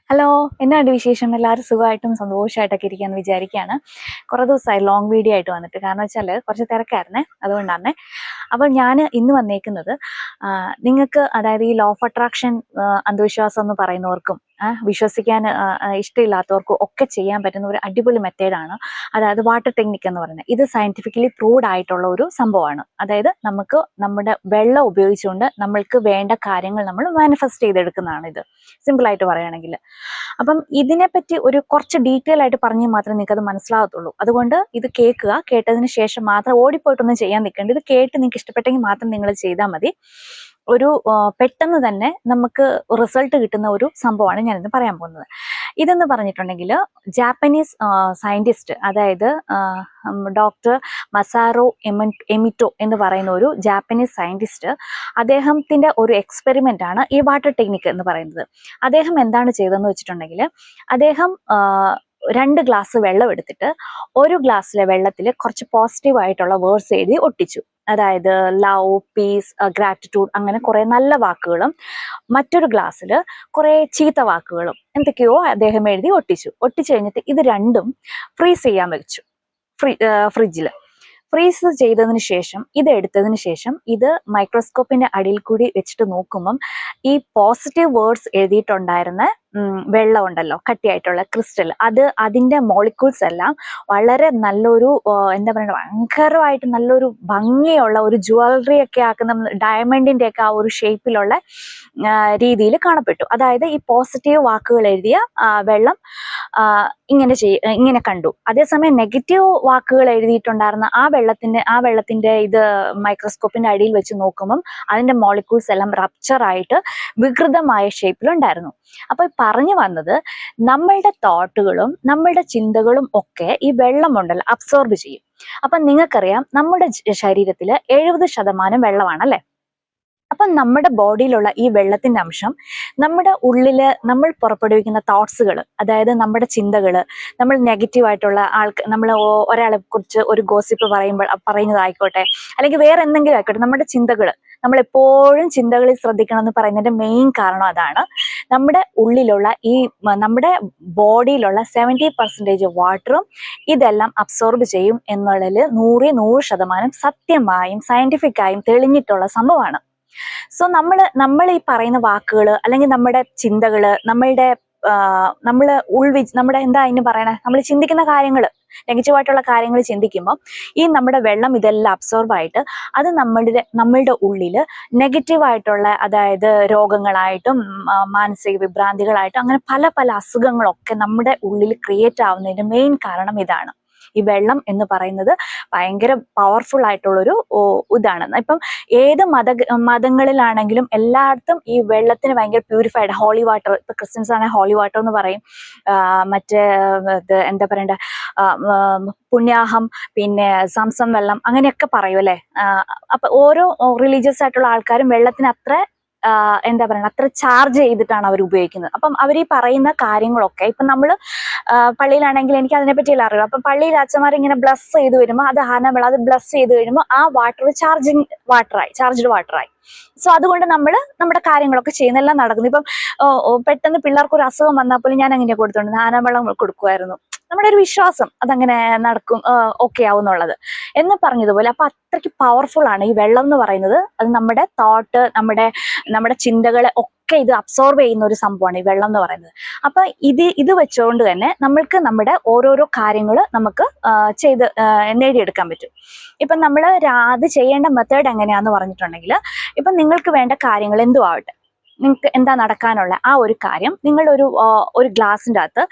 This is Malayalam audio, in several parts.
ഹലോ, എന്നാണ്ട് വിശേഷം? എല്ലാവരും സുഖമായിട്ടും സന്തോഷമായിട്ടൊക്കെ ഇരിക്കാന്ന് വിചാരിക്കുകയാണ്. കുറേ ദിവസമായി ലോങ് വീഡിയോ ആയിട്ട് വന്നിട്ട്. കാരണം വെച്ചാൽ കുറച്ച് തിരക്കായിരുന്നേ, അതുകൊണ്ടാണ്. അപ്പോൾ ഞാൻ ഇന്ന് വന്നേക്കുന്നത് നിങ്ങൾക്ക്, അതായത് ഈ ലോ ഓഫ് അട്രാക്ഷൻ അന്ധവിശ്വാസം എന്ന് പറയുന്നവർക്കും വിശ്വസിക്കാൻ ഇഷ്ടമില്ലാത്തവർക്കും ഒക്കെ ചെയ്യാൻ പറ്റുന്ന ഒരു അടിപൊളി മെത്തേഡാണ്. അതായത് വാട്ടർ ടെക്നിക്ക് എന്ന് പറയുന്നത്. ഇത് സയന്റിഫിക്കലി പ്രൂവ്ഡ് ആയിട്ടുള്ള ഒരു സംഭവമാണ്. അതായത് നമുക്ക് നമ്മുടെ വെള്ളം ഉപയോഗിച്ചുകൊണ്ട് നമ്മൾക്ക് വേണ്ട കാര്യങ്ങൾ നമ്മൾ മാനിഫെസ്റ്റ് ചെയ്തെടുക്കുന്നതാണ്. ഇത് സിമ്പിളായിട്ട് പറയുകയാണെങ്കിൽ. അപ്പം ഇതിനെപ്പറ്റി ഒരു കുറച്ച് ഡീറ്റെയിൽ ആയിട്ട് പറഞ്ഞാൽ മാത്രമേ നിങ്ങൾക്ക് അത് മനസ്സിലാകത്തുള്ളൂ. അതുകൊണ്ട് ഇത് കേൾക്കുക. കേട്ടതിന് ശേഷം മാത്രം ഓടിപ്പോയിട്ടൊന്നും ചെയ്യാൻ നിൽക്കേണ്ട. ഇത് കേട്ട് നിങ്ങൾക്ക് ഇഷ്ടപ്പെട്ടെങ്കിൽ മാത്രം നിങ്ങൾ ചെയ്താൽ മതി. ഒരു പെട്ടെന്ന് തന്നെ നമുക്ക് റിസൾട്ട് കിട്ടുന്ന ഒരു സംഭവമാണ് ഞാനിന്ന് പറയാൻ പോകുന്നത്. ഇതെന്ന് പറഞ്ഞിട്ടുണ്ടെങ്കിൽ ജാപ്പനീസ് സയന്റിസ്റ്റ്, അതായത് ഡോക്ടർ മസാറോ എമിറ്റോ എന്ന് പറയുന്ന ഒരു ജാപ്പനീസ് സയന്റിസ്റ്റ്, അദ്ദേഹത്തിന്റെ ഒരു എക്സ്പെരിമെന്റ് ആണ് ഈ വാട്ടർ ടെക്നിക്ക് എന്ന് പറയുന്നത്. അദ്ദേഹം എന്താണ് ചെയ്തതെന്ന് വെച്ചിട്ടുണ്ടെങ്കിൽ, അദ്ദേഹം 2 ഗ്ലാസ് വെള്ളം എടുത്തിട്ട് ഒരു ഗ്ലാസ്സിലെ വെള്ളത്തിൽ കുറച്ച് പോസിറ്റീവ് ആയിട്ടുള്ള വേർഡ്സ് എഴുതി ഒട്ടിച്ചു. അതായത് ലവ്, പീസ്, ഗ്രാറ്റിറ്റ്യൂഡ്, അങ്ങനെ കുറെ നല്ല വാക്കുകളും മറ്റൊരു ഗ്ലാസ്സിൽ കുറെ ചീത്ത വാക്കുകളും എന്തൊക്കെയോ അദ്ദേഹം എഴുതി ഒട്ടിച്ചു. ഒട്ടിച്ചു കഴിഞ്ഞിട്ട് ഇത് രണ്ടും ഫ്രീസ് ചെയ്യാൻ വെച്ചു ഫ്രിഡ്ജിൽ. ഫ്രീസ് ചെയ്തതിന് ശേഷം, ഇത് എടുത്തതിന് ശേഷം ഇത് മൈക്രോസ്കോപ്പിന്റെ അടിയിൽ കൂടി വെച്ചിട്ട് നോക്കുമ്പം ഈ പോസിറ്റീവ് വേർഡ്സ് എഴുതിയിട്ടുണ്ടായിരുന്ന വെള്ളം ഉണ്ടല്ലോ, കട്ടിയായിട്ടുള്ള ക്രിസ്റ്റൽ, അതിന്റെ മോളിക്യൂൾസ് എല്ലാം വളരെ നല്ലൊരു എന്താ പറയുക, ഭയങ്കരമായിട്ട് നല്ലൊരു ഭംഗിയുള്ള ഒരു ജ്വല്ലറി ഒക്കെ ആക്കുന്ന ഡയമണ്ടിന്റെ ഒക്കെ ആ ഒരു ഷേപ്പിലുള്ള രീതിയിൽ കാണപ്പെട്ടു. അതായത് ഈ പോസിറ്റീവ് വാക്കുകൾ എഴുതിയ വെള്ളം ഇങ്ങനെ കണ്ടു. അതേസമയം നെഗറ്റീവ് വാക്കുകൾ എഴുതിയിട്ടുണ്ടായിരുന്ന ആ വെള്ളത്തിന്റെ ഇത് മൈക്രോസ്കോപ്പിന്റെ അടിയിൽ വെച്ച് നോക്കുമ്പം അതിന്റെ മോളിക്യൂൾസ് എല്ലാം റപ്ചർ ആയിട്ട് വികൃതമായ ഷേപ്പിലുണ്ടായിരുന്നു. അപ്പൊ പറഞ്ഞു വന്നത്, നമ്മളുടെ തോട്ടുകളും നമ്മളുടെ ചിന്തകളും ഒക്കെ ഈ വെള്ളമുണ്ടല്ലോ അബ്സോർബ് ചെയ്യും. അപ്പൊ നിങ്ങൾക്കറിയാം, നമ്മുടെ ശരീരത്തിൽ 70% വെള്ളമാണല്ലേ. അപ്പം നമ്മുടെ ബോഡിയിലുള്ള ഈ വെള്ളത്തിന്റെ അംശം നമ്മുടെ ഉള്ളില് നമ്മൾ പുറപ്പെടുവിക്കുന്ന തോട്ട്സുകൾ, അതായത് നമ്മുടെ ചിന്തകൾ, നമ്മൾ നെഗറ്റീവായിട്ടുള്ള നമ്മൾ ഒരാളെ കുറിച്ച് ഒരു ഗോസിപ്പ് പറയുന്നതായിക്കോട്ടെ, അല്ലെങ്കിൽ വേറെ എന്തെങ്കിലും ആയിക്കോട്ടെ, നമ്മുടെ ചിന്തകൾ, നമ്മൾ എപ്പോഴും ചിന്തകളിൽ ശ്രദ്ധിക്കണം എന്ന് പറയുന്നതിന്റെ മെയിൻ കാരണം അതാണ്. നമ്മുടെ ഉള്ളിലുള്ള നമ്മുടെ ബോഡിയിലുള്ള 70% വാട്ടറും ഇതെല്ലാം അബ്സോർബ് ചെയ്യും എന്നുള്ളതിൽ 100% സത്യമായും സയന്റിഫിക്കായും തെളിഞ്ഞിട്ടുള്ള സംഭവമാണ്. സോ നമ്മൾ ഈ പറയുന്ന വാക്കുകൾ, അല്ലെങ്കിൽ നമ്മുടെ ചിന്തകള്, നമ്മുടെ എന്താ അതിന് പറയണേ, നമ്മൾ ചിന്തിക്കുന്ന കാര്യങ്ങൾ, നെഗറ്റീവായിട്ടുള്ള കാര്യങ്ങൾ ചിന്തിക്കുമ്പോൾ ഈ നമ്മുടെ വെള്ളം ഇതെല്ലാം അബ്സോർബ് ആയിട്ട് അത് നമ്മളുടെ ഉള്ളിൽ നെഗറ്റീവായിട്ടുള്ള, അതായത് രോഗങ്ങളായിട്ടും മാനസിക വിഭ്രാന്തികളായിട്ടും അങ്ങനെ പല പല അസുഖങ്ങളൊക്കെ നമ്മുടെ ഉള്ളിൽ ക്രിയേറ്റ് ആവുന്നതിന്റെ മെയിൻ കാരണം ഇതാണ്. ഈ വെള്ളം എന്ന് പറയുന്നത് ഭയങ്കര പവർഫുൾ ആയിട്ടുള്ളൊരു ഇതാണ്. ഇപ്പം ഏത് മതങ്ങളിലാണെങ്കിലും എല്ലായിടത്തും ഈ വെള്ളത്തിന് ഭയങ്കര പ്യൂരിഫൈഡ്, ഹോളി വാട്ടർ, ഇപ്പൊ ക്രിസ്ത്യൻസ് ആണെങ്കിൽ ഹോളി വാട്ടർ എന്ന് പറയും. മറ്റേ എന്താ പറയണ്ടേ, പുണ്യാഹം, പിന്നെ സംസം വെള്ളം, അങ്ങനെയൊക്കെ പറയും അല്ലെ. അപ്പൊ ഓരോ റിലീജിയസ് ആയിട്ടുള്ള ആൾക്കാരും വെള്ളത്തിന് അത്ര എന്താ പറയുക, അത്ര ചാർജ് ചെയ്തിട്ടാണ് അവർ ഉപയോഗിക്കുന്നത്. അപ്പം അവർ ഈ പറയുന്ന കാര്യങ്ങളൊക്കെ, ഇപ്പം നമ്മൾ പള്ളിയിലാണെങ്കിൽ എനിക്ക് അതിനെപ്പറ്റിയെല്ലാം അറിയാം. അപ്പം പള്ളിയിൽ അച്ഛന്മാർ ഇങ്ങനെ ബ്ലസ് ചെയ്ത് വരുമ്പോൾ അത് ഹാനവെള്ളം, അത് ബ്ലസ് ചെയ്ത് കഴിയുമ്പോൾ ആ വാട്ടർ ചാർജ്ഡ് വാട്ടറായി. സോ അതുകൊണ്ട് നമ്മൾ നമ്മുടെ കാര്യങ്ങളൊക്കെ ചെയ്യുന്നെല്ലാം നടക്കുന്നു. ഇപ്പം പെട്ടെന്ന് പിള്ളേർക്ക് ഒരു അസുഖം വന്നാൽ പോലും ഞാൻ അങ്ങനെ കൊടുത്തോണ്ട് ഹാനവെള്ളം കൊടുക്കുമായിരുന്നു. നമ്മുടെ ഒരു വിശ്വാസം അതങ്ങനെ നടക്കും, ഓക്കെ ആവും എന്നുള്ളത് എന്ന് പറഞ്ഞതുപോലെ. അപ്പൊ അത്രയ്ക്ക് പവർഫുൾ ആണ് ഈ വെള്ളം എന്ന് പറയുന്നത്. അത് നമ്മുടെ തോട്ട്, നമ്മുടെ ചിന്തകളെ ഒക്കെ ഇത് അബ്സോർബ് ചെയ്യുന്ന ഒരു സംഭവമാണ് ഈ വെള്ളം എന്ന് പറയുന്നത്. അപ്പൊ ഇത് വെച്ചുകൊണ്ട് തന്നെ നമ്മൾക്ക് നമ്മുടെ ഓരോരോ കാര്യങ്ങൾ നമുക്ക് നേടിയെടുക്കാൻ പറ്റും. ഇപ്പൊ നമ്മൾ അത് ചെയ്യേണ്ട മെത്തേഡ് എങ്ങനെയാന്ന് പറഞ്ഞിട്ടുണ്ടെങ്കിൽ, ഇപ്പൊ നിങ്ങൾക്ക് വേണ്ട കാര്യങ്ങൾ എന്തും ആവട്ടെ, നിങ്ങൾക്ക് എന്താ നടക്കാനുള്ള ആ ഒരു കാര്യം നിങ്ങൾ ഒരു ഗ്ലാസിൻ്റെ അകത്ത്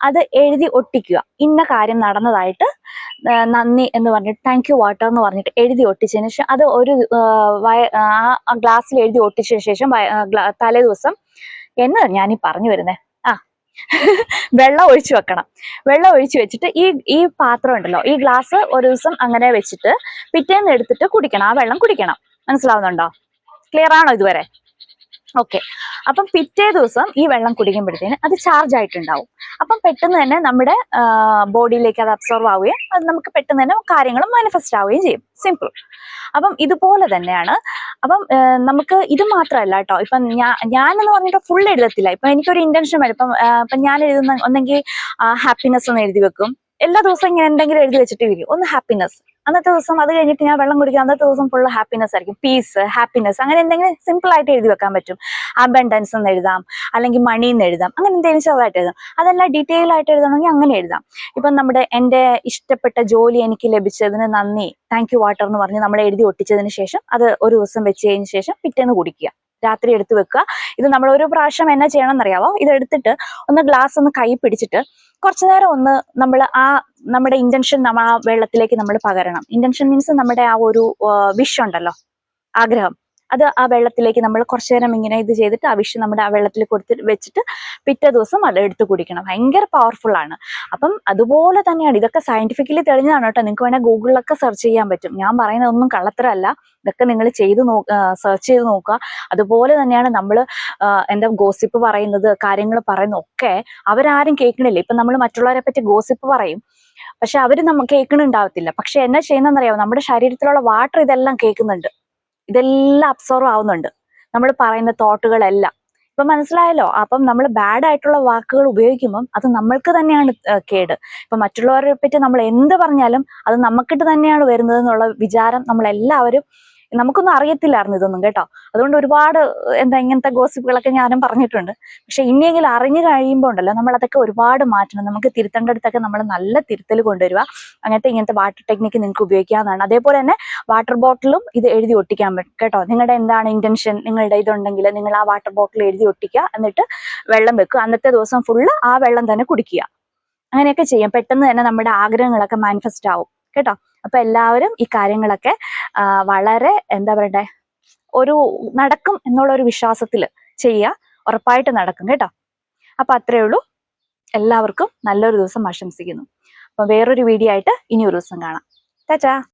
അത് എഴുതി ഒട്ടിക്കുക. ഇന്ന കാര്യം നടന്നതായിട്ട് നന്ദി എന്ന് പറഞ്ഞിട്ട്, താങ്ക് യു വാട്ടർ എന്ന് പറഞ്ഞിട്ട് എഴുതി ഒട്ടിച്ചതിന് ശേഷം അത് ആ ഗ്ലാസ്സിൽ എഴുതി ഒട്ടിച്ചതിന് ശേഷം തലേ ദിവസം ഞാനീ പറഞ്ഞു വരുന്നേ വെള്ളം ഒഴിച്ചു വെക്കണം. വെള്ളം ഒഴിച്ചു വെച്ചിട്ട് ഈ പാത്രം ഉണ്ടല്ലോ, ഈ ഗ്ലാസ് ഒരു ദിവസം അങ്ങനെ വെച്ചിട്ട് പിറ്റേന്ന് എടുത്തിട്ട് കുടിക്കണം. ആ വെള്ളം കുടിക്കണം. മനസ്സിലാവുന്നുണ്ടോ? ക്ലിയർ ആണോ ഇതുവരെ? ഓക്കെ. അപ്പം പിറ്റേ ദിവസം ഈ വെള്ളം കുടിക്കുമ്പോഴത്തേന് അത് ചാർജ് ആയിട്ടുണ്ടാവും. അപ്പം പെട്ടെന്ന് തന്നെ നമ്മുടെ ബോഡിയിലേക്ക് അത് അബ്സോർവ് ആവുകയും അത് നമുക്ക് പെട്ടെന്ന് തന്നെ കാര്യങ്ങളും മാനിഫെസ്റ്റ് ആവുകയും ചെയ്യും. സിമ്പിൾ. അപ്പം ഇതുപോലെ തന്നെയാണ്. അപ്പം നമുക്ക് ഇത് മാത്രമല്ല കേട്ടോ, ഇപ്പം ഞാനെന്ന് പറഞ്ഞിട്ട് ഫുൾ എഴുതത്തില്ല. ഇപ്പൊ എനിക്കൊരു ഇന്റൻഷൻ വരും. ഇപ്പം ഞാൻ എഴുതുന്ന ഒന്നെങ്കിൽ ഹാപ്പിനെസ് എന്ന് എഴുതി വെക്കും. എല്ലാ ദിവസവും ഇങ്ങനെ എന്തെങ്കിലും എഴുതി വെച്ചിട്ട് ഇരിക്കും. ഒന്ന് ഹാപ്പിനെസ്, അന്നത്തെ ദിവസം അത് കഴിഞ്ഞിട്ട് ഞാൻ വെള്ളം കുടിക്കുക, അന്നത്തെ ദിവസം ഫുള്ള് ഹാപ്പിനെസ് ആയിരിക്കും. പീസ്, ഹാപ്പിനെസ്, അങ്ങനെ എന്തെങ്കിലും സിമ്പിൾ ആയിട്ട് എഴുതി വെക്കാൻ പറ്റും. അബൻഡൻസ് എന്ന് എഴുതാം, അല്ലെങ്കിൽ മണി എന്ന് എഴുതാം, അങ്ങനെ എന്തെങ്കിലും ചെറുതായിട്ട് എഴുതാം. അതെല്ലാം ഡീറ്റെയിൽ ആയിട്ട് എഴുതണമെങ്കിൽ അങ്ങനെ എഴുതാം. ഇപ്പം എൻ്റെ ഇഷ്ടപ്പെട്ട ജോലി എനിക്ക് ലഭിച്ചതിന് നന്ദി, താങ്ക് യു വാട്ടർ എന്ന് പറഞ്ഞ് നമ്മൾ എഴുതി ഒട്ടിച്ചതിന് ശേഷം അത് ഒരു ദിവസം വെച്ച് കഴിഞ്ഞ ശേഷം പിറ്റേന്ന് കുടിക്കുക. രാത്രി എടുത്ത് വെക്കുക. ഇത് നമ്മൾ ഒരു പ്രാവശ്യം എന്നാ ചെയ്യണം എന്നറിയാവോ? ഇത് എടുത്തിട്ട് ഒന്ന് ഗ്ലാസ് ഒന്ന് കൈ പിടിച്ചിട്ട് കുറച്ചു നേരം ഒന്ന് നമ്മൾ നമ്മുടെ ഇന്റൻഷൻ നമ്മൾ ആ വെള്ളത്തിലേക്ക് നമ്മൾ പകരണം. ഇന്റൻഷൻ മീൻസ് നമ്മുടെ ആ ഒരു വിഷ് ഉണ്ടല്ലോ, ആഗ്രഹം, അത് ആ വെള്ളത്തിലേക്ക് നമ്മൾ കുറച്ചു നേരം ഇങ്ങനെ ഇത് ചെയ്തിട്ട് ആ വിഷ് നമ്മുടെ ആ വെള്ളത്തിൽ വെച്ചിട്ട് പിറ്റേ ദിവസം അത് എടുത്ത് കുടിക്കണം. ഭയങ്കര പവർഫുൾ ആണ്. അപ്പം അതുപോലെ തന്നെയാണ്, ഇതൊക്കെ സയന്റിഫിക്കലി തെളിഞ്ഞതാണ് കേട്ടോ. നിങ്ങൾക്ക് വേണേൽ ഗൂഗിളിലൊക്കെ സെർച്ച് ചെയ്യാൻ പറ്റും. ഞാൻ പറയുന്നതൊന്നും കള്ളത്തരമല്ല. ഇതൊക്കെ നിങ്ങൾ സെർച്ച് ചെയ്ത് നോക്കുക. അതുപോലെ തന്നെയാണ് നമ്മൾ എന്താ ഗോസിപ്പ് പറയുന്നത്, കാര്യങ്ങൾ പറയുന്നത് ഒക്കെ അവരാരും കേൾക്കണില്ല. ഇപ്പൊ നമ്മൾ മറ്റുള്ളവരെ പറ്റി ഗോസിപ്പ് പറയും, പക്ഷെ അവര് കേൾക്കണുണ്ടാവത്തില്ല. പക്ഷെ എന്നാ ചെയ്യുന്നതെന്നറിയാമോ? നമ്മുടെ ശരീരത്തിലുള്ള വാട്ടർ ഇതെല്ലാം കേൾക്കുന്നുണ്ട്, ഇതെല്ലാം അബ്സോർവ് ആവുന്നുണ്ട്, നമ്മൾ പറയുന്ന തോട്ടുകളെല്ലാം. ഇപ്പൊ മനസ്സിലായല്ലോ? അപ്പം നമ്മൾ ബാഡ് ആയിട്ടുള്ള വാക്കുകൾ ഉപയോഗിക്കുമ്പം അത് നമ്മൾക്ക് തന്നെയാണ് കേട്. ഇപ്പൊ മറ്റുള്ളവരെ പറ്റി നമ്മൾ എന്ത് പറഞ്ഞാലും അത് നമുക്കിട്ട് തന്നെയാണ് വരുന്നത് എന്നുള്ള വിചാരം നമ്മളെല്ലാവരും, നമുക്കൊന്നും അറിയത്തില്ലായിരുന്നു ഇതൊന്നും കേട്ടോ. അതുകൊണ്ട് ഒരുപാട് ഇങ്ങനത്തെ ഗോസിപ്പുകളൊക്കെ ഞാനും പറഞ്ഞിട്ടുണ്ട്. പക്ഷെ ഇനിയെങ്കിലും അറിഞ്ഞു കഴിയുമ്പോൾ ഉണ്ടല്ലോ, നമ്മൾ അതൊക്കെ ഒരുപാട് മാറ്റണം. നമുക്ക് തിരുത്തേണ്ടടുത്തൊക്കെ നമ്മൾ നല്ല തിരുത്തൽ കൊണ്ടുവരിക. ഇങ്ങനത്തെ വാട്ടർ ടെക്നിക്ക് നിങ്ങൾക്ക് ഉപയോഗിക്കാവുന്നതാണ്. അതേപോലെ തന്നെ വാട്ടർ ബോട്ടിലും ഇത് എഴുതി ഒട്ടിക്കാൻ പറ്റും കേട്ടോ. നിങ്ങളുടെ എന്താണ് ഇന്റൻഷൻ, നിങ്ങളുടെ ഇതുണ്ടെങ്കിൽ നിങ്ങൾ ആ വാട്ടർ ബോട്ടിൽ എഴുതി ഒട്ടിക്കുക, എന്നിട്ട് വെള്ളം വെക്കുക. അന്നത്തെ ദിവസം ഫുള്ള് ആ വെള്ളം തന്നെ കുടിക്കുക. അങ്ങനെയൊക്കെ ചെയ്യാം. പെട്ടെന്ന് തന്നെ നമ്മുടെ ആഗ്രഹങ്ങളൊക്കെ മാനിഫെസ്റ്റ് ആവും കേട്ടോ. അപ്പൊ എല്ലാവരും ഈ കാര്യങ്ങളൊക്കെ വളരെ എന്താ പറയണ്ടേ, ഒരു നടക്കും എന്നുള്ള ഒരു വിശ്വാസത്തിൽ ചെയ്യുക. ഉറപ്പായിട്ട് നടക്കും കേട്ടോ. അപ്പൊ അത്രേ ഉള്ളൂ. എല്ലാവർക്കും നല്ലൊരു ദിവസം ആശംസിക്കുന്നു. അപ്പൊ വേറൊരു വീഡിയോ ആയിട്ട് ഇനി ഒരു ദിവസം കാണാം. ടാറ്റാ.